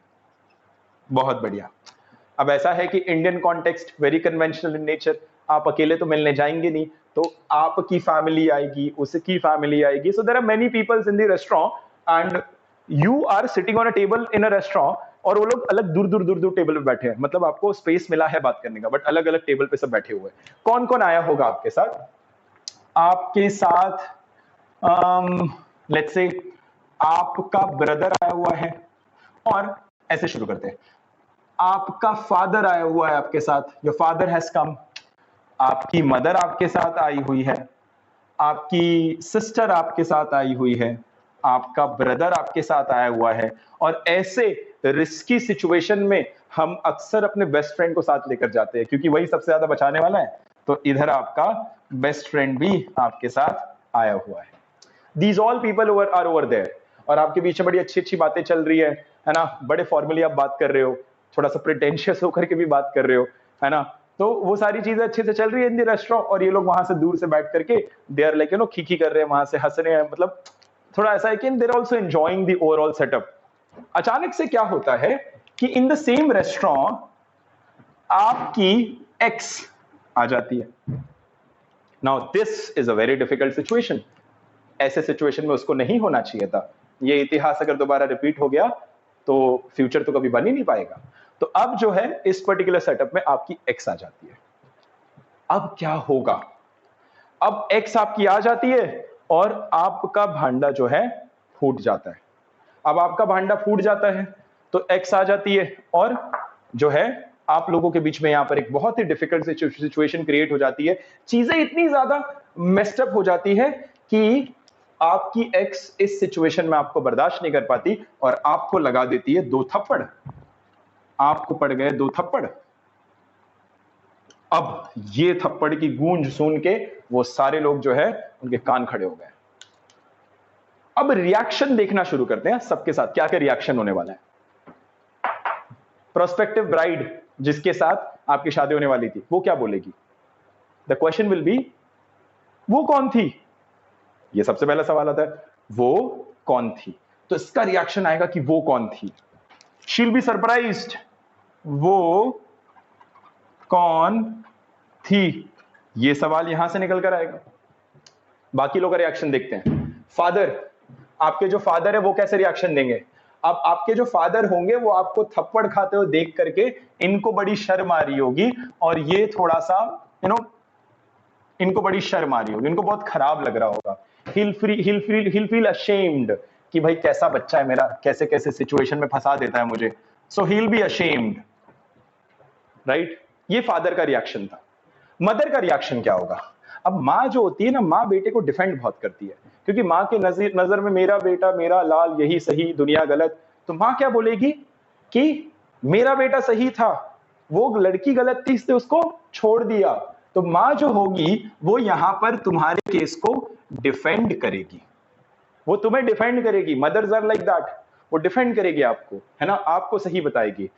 बहुत बढ़िया। अब ऐसा है कि Indian context very conventional in nature. आप अकेले तो मिलने जाएंगे नहीं, तो आपकी फैमिली आएगी, उसकी फैमिली आएगी। So there are many peoples in the restaurant and you are sitting on a table in a restaurant, और वो लोग अलग दूर दूर टेबल पे बैठे हैं। मतलब आपको स्पेस मिला है बात करने का, बट अलग अलग टेबल पे सब बैठे हुए हैं। कौन कौन आया होगा आपके साथ? आपके साथ लेट्स से आपका ब्रदर आया हुआ है, और ऐसे शुरू करते हैं। आपका फादर आया हुआ है आपके साथ, योर फादर हैज कम। आपकी मदर आपके साथ आई हुई है, आपकी सिस्टर आपके साथ आई हुई है, आपका ब्रदर आपके साथ आया हुआ है। और ऐसे रिस्की सिचुएशन में हम अक्सर अपने बेस्ट फ्रेंड को साथ लेकर जाते हैं, क्योंकि वही सबसे ज्यादा बचाने वाला है। तो इधर आपका बेस्ट फ्रेंड भी आपके साथ आया हुआ है। These all people are over there, और आपके बीच में बड़ी अच्छी अच्छी बातें चल रही है ना, बड़े फॉर्मली आप बात कर रहे हो, थोड़ा सा प्रिटेंशियस होकर के भी बात कर रहे हो, है ना, तो वो सारी चीजें अच्छे से चल रही है इन द रेस्टोरेंट, और ये लोग वहां से दूर से बैठ करके दे आर लाइक खीखी कर रहे हैं, वहां से हंस रहे हैं, मतलब थोड़ा ऐसा है कि they are also enjoying the overall setup. अचानक से क्या होता है कि इन द सेम रेस्टोरेंट आपकी एक्स आ जाती है। Now this is a very difficult situation, ऐसे सिचुएशन में उसको नहीं होना चाहिए था, ये इतिहास अगर दोबारा रिपीट हो गया तो फ्यूचर तो कभी बन ही नहीं पाएगा। तो अब जो है इस पर्टिकुलर सेटअप में आपकी एक्स आ जाती है। अब क्या होगा, अब एक्स आपकी आ जाती है और आपका भांडा जो है फूट जाता है। अब आपका भांडा फूट जाता है तो एक्स आ जाती है और जो है आप लोगों के बीच में यहां पर एक बहुत ही डिफिकल्ट सिचुएशन क्रिएट हो जाती है। चीजें इतनी ज्यादा मेस्ड अप हो जाती है कि आपकी एक्स इस सिचुएशन में आपको बर्दाश्त नहीं कर पाती और आपको लगा देती है 2 थप्पड़। आपको पड़ गए 2 थप्पड़। अब ये थप्पड़ की गूंज सुन के वो सारे लोग जो है उनके कान खड़े हो गए। अब रिएक्शन देखना शुरू करते हैं सबके साथ, क्या क्या रिएक्शन होने वाला है। प्रोस्पेक्टिव ब्राइड जिसके साथ आपकी शादी होने वाली थी, वो क्या बोलेगी? द क्वेश्चन विल बी, वो कौन थी? ये सबसे पहला सवाल आता है, वो कौन थी? तो इसका रिएक्शन आएगा कि वो कौन थी। शी विल बी सरप्राइज्ड, वो कौन थी? ये सवाल यहां से निकल कर आएगा। बाकी लोग का रिएक्शन देखते हैं। फादर, आपके जो फादर है वो कैसे रिएक्शन देंगे? अब आपके जो फादर होंगे वो आपको थप्पड़ खाते हुए देख करके इनको बड़ी शर्म आ रही होगी और ये थोड़ा सा इनको बड़ी शर्म आ रही होगी, इनको बहुत खराब लग रहा होगा। he'll feel ashamed कि भाई कैसा बच्चा है मेरा, कैसे कैसे सिचुएशन में फंसा देता है मुझे। So he'll be ashamed, right? ये फादर का रिएक्शन था। मदर का रिएक्शन क्या होगा? अब माँ जो होती है ना, माँ बेटे को डिफेंड बहुत करती है, क्योंकि माँ के नजर में मेरा बेटा, मेरा लाल, यही सही, दुनिया गलत। तो माँ क्या बोलेगी कि मेरा बेटा सही था, वो लड़की गलत थी इसलिए उसको छोड़ दिया। तो माँ जो होगी वो यहां पर तुम्हारे केस को डिफेंड करेगी, वो तुम्हें डिफेंड करेगी। मदर्स आर लाइक दैट, वो डिफेंड करेगी आपको, है ना, आपको सही बताएगी।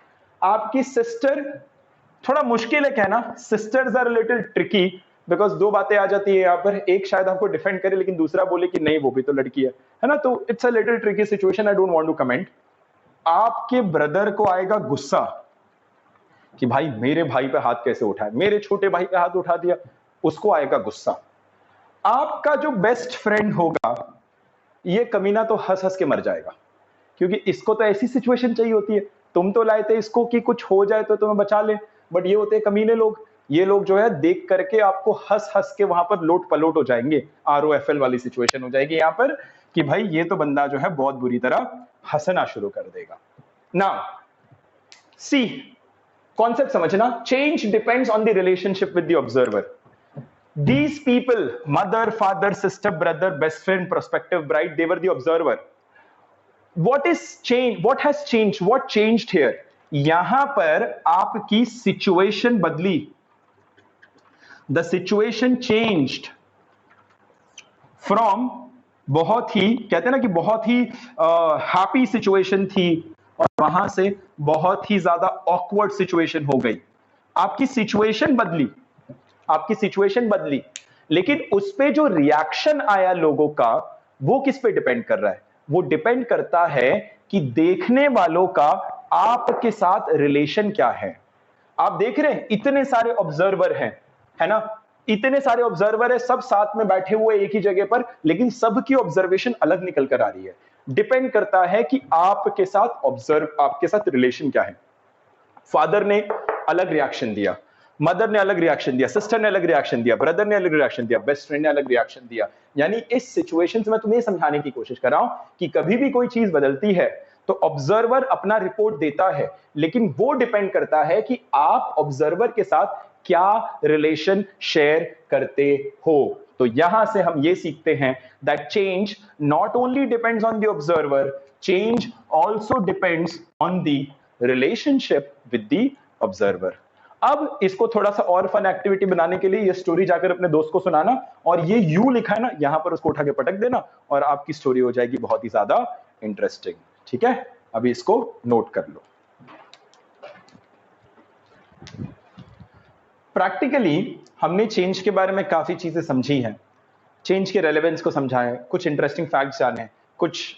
आपकी सिस्टर, थोड़ा मुश्किल है कहना, sisters are little tricky, because 2 बातें आ जाती है यहाँ पर, एक शायद आपको डिफेंड करे लेकिन दूसरा बोले कि नहीं वो भी तो लड़की है ना, तो it's a little tricky situation, I don't want to comment. आपके ब्रदर को आएगा गुस्सा कि भाई मेरे भाई पे हाथ कैसे उठाया, मेरे छोटे भाई पे हाथ उठा दिया, उसको आएगा गुस्सा। आपका जो बेस्ट फ्रेंड होगा ये कमीना तो हंस हंस के मर जाएगा, क्योंकि इसको तो ऐसी सिचुएशन चाहिए होती है, तुम तो लाए थे इसको कि कुछ हो जाए तो तुम्हें बचा ले, बट ये होते हैं कमीने लोग। ये लोग जो है देख करके आपको हंस हंस के वहां पर लोट पलोट हो जाएंगे, ROFL वाली सिचुएशन हो जाएगी यहाँ पर कि भाई ये तो बंदा जो है बहुत बुरी तरह हंसना शुरू कर देगा। ना सी कॉन्सेप्ट समझना, change depends on the relationship with the observer. These people, mother, father, sister, brother, best friend, prospective bride, they were the observer. What is change? What has changed? What changed here? यहां पर आपकी सिचुएशन बदली। The situation changed from बहुत ही, कहते हैं ना कि बहुत ही हैप्पी सिचुएशन थी और वहां से बहुत ही ज्यादा ऑकवर्ड सिचुएशन हो गई। आपकी सिचुएशन बदली, आपकी सिचुएशन बदली, लेकिन उस पे जो रिएक्शन आया लोगों का वो किस पे डिपेंड कर रहा है? वो डिपेंड करता है कि देखने वालों का आपके साथ रिलेशन क्या है। आप देख रहे हैं इतने सारे ऑब्जर्वर हैं, है ना, इतने सारे ऑब्जर्वर है, सब साथ में बैठे हुए एक ही जगह पर, लेकिन सबकी ऑब्जर्वेशन अलग निकल कर आ रही है। डिपेंड करता है कि आपके साथ रिलेशन क्या है। फादर ने अलग रिएक्शन दिया, मदर ने अलग रिएक्शन दिया, सिस्टर ने अलग रिएक्शन दिया, ब्रदर ने अलग रिएक्शन दिया, बेस्ट फ्रेंड ने अलग रिएक्शन दिया। यानी इस सिचुएशन से मैं तुम्हें समझाने की कोशिश कर रहा हूं कि कभी भी कोई चीज बदलती है तो ऑब्जर्वर अपना रिपोर्ट देता है, लेकिन वो डिपेंड करता है कि आप ऑब्जर्वर के साथ क्या रिलेशन शेयर करते हो। तो यहां से हम ये सीखते हैं that change not only depends on the observer, change also depends on the relationship with the observer. अब इसको थोड़ा सा और फन एक्टिविटी बनाने के लिए ये स्टोरी जाकर अपने दोस्त को सुनाना, और ये यू लिखा है ना यहां पर उसको उठा के पटक देना, और आपकी स्टोरी हो जाएगी बहुत ही ज्यादा इंटरेस्टिंग। ठीक है, अभी इसको नोट कर लो। प्रैक्टिकली हमने चेंज के बारे में काफी चीजें समझी हैं, चेंज के रेलेवेंस को समझा है, कुछ इंटरेस्टिंग फैक्ट्स जाने, कुछ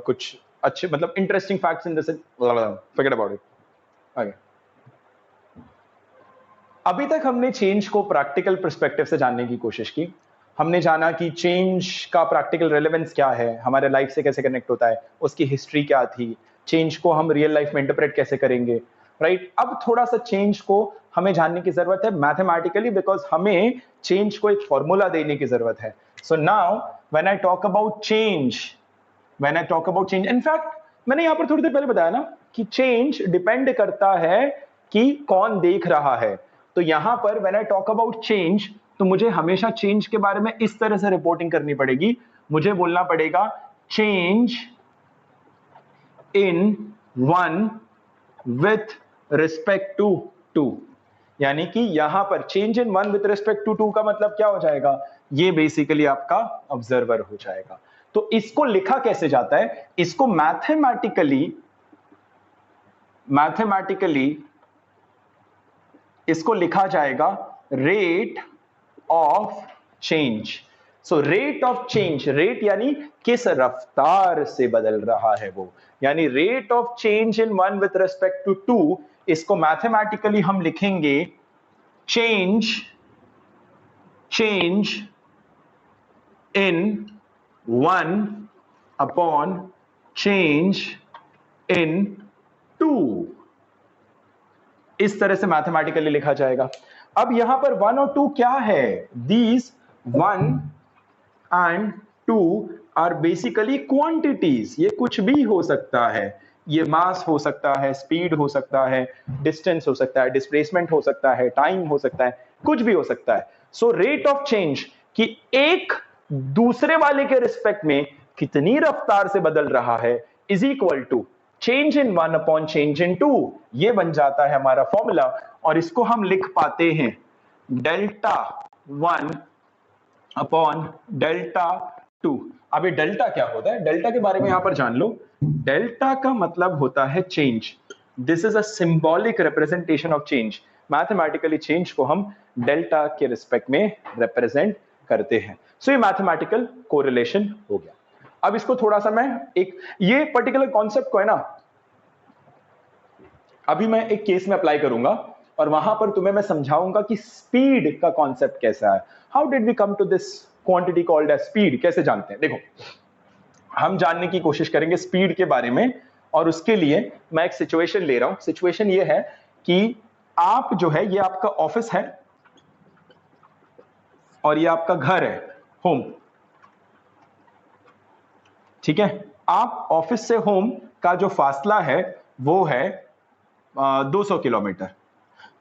कुछ अच्छे मतलब interesting facts in the sense, forget about it. Okay, अभी तक हमने चेंज को प्रैक्टिकल पर्सपेक्टिव से जानने की कोशिश की। हमने जाना कि चेंज का प्रैक्टिकल रेलेवेंस क्या है, हमारे लाइफ से कैसे कनेक्ट होता है, उसकी हिस्ट्री क्या थी, चेंज को हम रियल लाइफ में इंटरप्रेट कैसे करेंगे, राइट। अब थोड़ा सा चेंज को हमें जानने की जरूरत है मैथमेटिकली, बिकॉज हमें चेंज को एक फॉर्मूला देने की जरूरत है। So now when I talk about change, in fact मैंने यहां पर थोड़ी देर पहले बताया ना कि चेंज डिपेंड करता है कि कौन देख रहा है। तो यहां पर when I talk about change, तो मुझे हमेशा चेंज के बारे में इस तरह से रिपोर्टिंग करनी पड़ेगी। मुझे बोलना पड़ेगा change in one with respect to two, यानी कि यहां पर change in one with respect to two का मतलब क्या हो जाएगा, ये बेसिकली आपका ऑब्जर्वर हो जाएगा। तो इसको लिखा कैसे जाता है, इसको मैथमेटिकली इसको लिखा जाएगा rate of change. So rate of change, rate यानी किस रफ्तार से बदल रहा है वो, यानी rate of change in one with respect to two, इसको मैथमेटिकली हम लिखेंगे change in one upon change in two, इस तरह से मैथमेटिकली लिखा जाएगा। अब यहां पर 1 और 2 क्या है, these 1 and 2 are basically quantities. ये कुछ भी हो सकता है, ये मास हो सकता है, स्पीड हो सकता है, डिस्टेंस हो सकता है, डिस्प्लेसमेंट हो सकता है, टाइम हो सकता है, कुछ भी हो सकता है। सो रेट ऑफ चेंज कि एक दूसरे वाले के रिस्पेक्ट में कितनी रफ्तार से बदल रहा है is equal to change in one upon change in two. ये बन जाता है हमारा फॉर्मूला, और इसको हम लिख पाते हैं डेल्टा 1 अपॉन डेल्टा 2। अब ये डेल्टा क्या होता है, डेल्टा के बारे में यहां पर जान लो। डेल्टा का मतलब होता है change, this is a symbolic representation of change. Mathematically change को हम डेल्टा के रिस्पेक्ट में रिप्रेजेंट करते हैं। सो ये मैथमेटिकल कोरिलेशन हो गया। अब इसको थोड़ा सा मैं एक ये पर्टिकुलर कॉन्सेप्ट को है ना, अभी मैं एक केस में अप्लाई करूंगा, और वहां पर तुम्हें मैं समझाऊंगा कि स्पीड का कॉन्सेप्ट कैसा है। How did we come to this quantity called as speed, कैसे जानते हैं। देखो, हम जानने की कोशिश करेंगे स्पीड के बारे में, और उसके लिए मैं एक सिचुएशन ले रहा हूं। सिचुएशन ये है कि आप जो है, ये आपका ऑफिस है और ये आपका घर है, होम। ठीक है, आप ऑफिस से होम का जो फासला है वो है 200 किलोमीटर।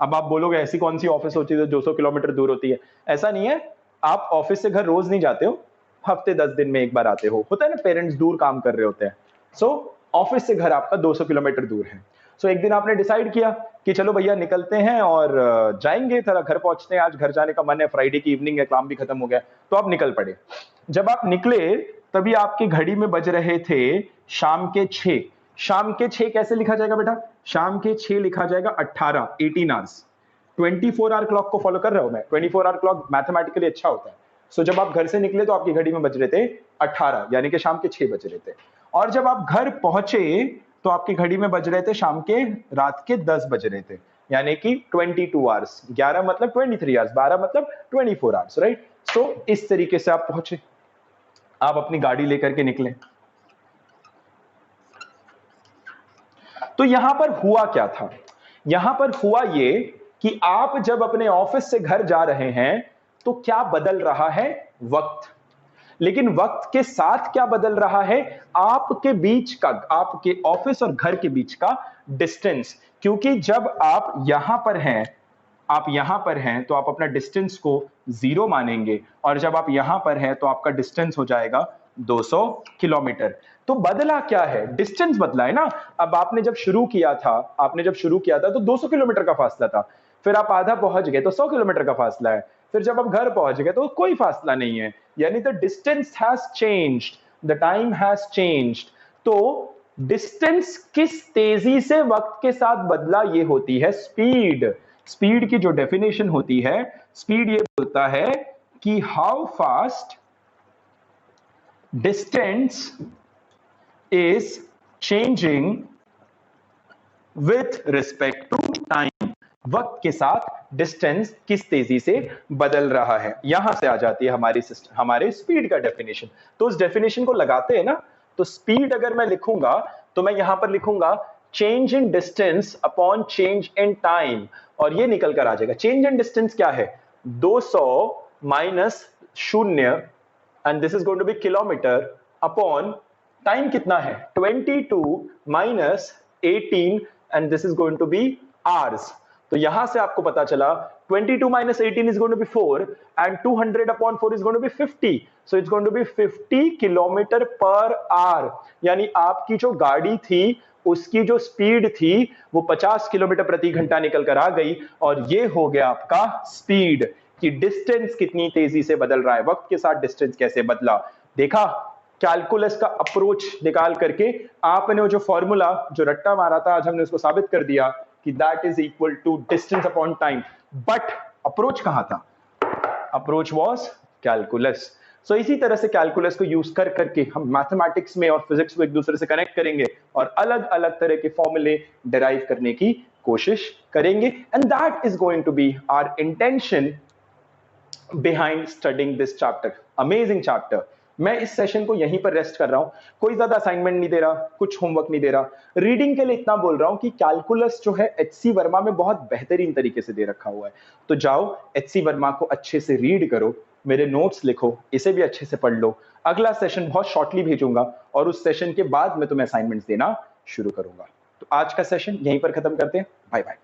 अब आप बोलोगे ऐसी कौन सी ऑफिस होती है जो 200 किलोमीटर दूर होती है। ऐसा नहीं है, आप ऑफिस से घर रोज नहीं जाते हो, हफ्ते 10 दिन में एक बार आते हो। होता है ना, पेरेंट्स दूर काम कर रहे होते हैं। सो ऑफिस से घर आपका 200 किलोमीटर दूर है। सो एक दिन आपने डिसाइड किया कि चलो भैया निकलते हैं और जाएंगे, थोड़ा घर पहुंचते हैं, आज घर जाने का मन है, फ्राइडे की इवनिंग है, काम भी खत्म हो गया। तो आप निकल पड़े। जब आप निकले तभी आपकी घड़ी में बज रहे थे शाम के 6। शाम के 6 कैसे लिखा जाएगा बेटा, शाम के 6 लिखा जाएगा 18 आवर्स। 24 आवर क्लॉक को फॉलो कर रहा हूं मैं, 24 आवर क्लॉक मैथमेटिकली अच्छा होता है। सो जब आप घर से निकले तो आपकी घड़ी में बज रहे थे 18, यानी कि शाम के 6 बज रहे थे। और जब आप घर पहुंचे तो आपकी घड़ी में बज रहे थे शाम के रात के 10 बज रहे थे, यानी कि 22 आवर्स। 11 मतलब 23 आवर्स, 12 मतलब 24 आवर्स, राइट। सो इस तरीके से आप पहुंचे, आप अपनी गाड़ी लेकर के निकले। तो यहां पर हुआ क्या था, यहां पर हुआ ये कि आप जब अपने ऑफिस से घर जा रहे हैं तो क्या बदल रहा है, वक्त। लेकिन वक्त के साथ क्या बदल रहा है, आपके बीच का, आपके ऑफिस और घर के बीच का डिस्टेंस। क्योंकि जब आप यहां पर हैं, आप यहां पर हैं तो आप अपना डिस्टेंस को 0 मानेंगे, और जब आप यहां पर हैं तो आपका डिस्टेंस हो जाएगा 200 किलोमीटर। तो बदला क्या है, डिस्टेंस बदला है ना। अब आपने जब शुरू किया था तो 200 किलोमीटर का फासला था, फिर आप आधा पहुंच गए तो 100 किलोमीटर का फासला है, फिर जब आप घर पहुंच गए तो कोई फासला नहीं है, यानी the distance has changed, the time has changed. तो डिस्टेंस किस तेजी से वक्त के साथ बदला, ये होती है स्पीड। स्पीड की जो डेफिनेशन होती है, स्पीड ये बोलता है कि how fast distance is changing with respect to time. वक्त के साथ डिस्टेंस किस तेजी से बदल रहा है, यहां से आ जाती है हमारे स्पीड का डेफिनेशन। तो उस डेफिनेशन को लगाते हैं ना, तो स्पीड अगर मैं लिखूंगा तो मैं यहां पर लिखूंगा change in distance upon change in time, और ये निकल कर आ जाएगा। चेंज इन डिस्टेंस क्या है, 200 minus 0, and this is going to be kilometre, upon time कितना है 22 minus 18, and this is going to be hours. तो यहां से आपको पता चला 22 minus 18 is going to be 4 and 200 upon 4 is going to be 50, so it's going to be 50 kilometre per hour. यानी आपकी जो गाड़ी थी उसकी जो स्पीड थी वो 50 किलोमीटर प्रति घंटा निकल कर आ गई, और ये हो गया आपका स्पीड, कि डिस्टेंस कितनी तेजी से बदल रहा है, वक्त के साथ डिस्टेंस कैसे बदला। देखा, कैलकुलस का अप्रोच निकाल करके आपने वो जो फॉर्मूला जो रट्टा मारा था, आज हमने उसको साबित कर दिया कि that is equal to distance upon time. But approach कहां था, अप्रोच वाज कैलकुलस। सो इसी तरह से कैलकुलस को यूज कर करके हम मैथमेटिक्स में और फिजिक्स को एक दूसरे से कनेक्ट करेंगे और अलग अलग तरह के फॉर्मूले डिराइव करने की कोशिश करेंगे, and that is going to be our intention behind studying this chapter. Amazing chapter. मैं इस सेशन को यहीं पर रेस्ट कर रहा हूं, कोई ज्यादा असाइनमेंट नहीं दे रहा, कुछ होमवर्क नहीं दे रहा। रीडिंग के लिए इतना बोल रहा हूं कि कैलकुलस जो है एचसी वर्मा में बहुत बेहतरीन तरीके से दे रखा हुआ है, तो जाओ एचसी वर्मा को अच्छे से रीड करो, मेरे नोट्स लिखो, इसे भी अच्छे से पढ़ लो। अगला सेशन बहुत शॉर्टली भेजूंगा और उस सेशन के बाद मैं तुम्हें असाइनमेंट्स देना शुरू करूंगा। तो आज का सेशन यहीं पर खत्म करते हैं। Bye bye.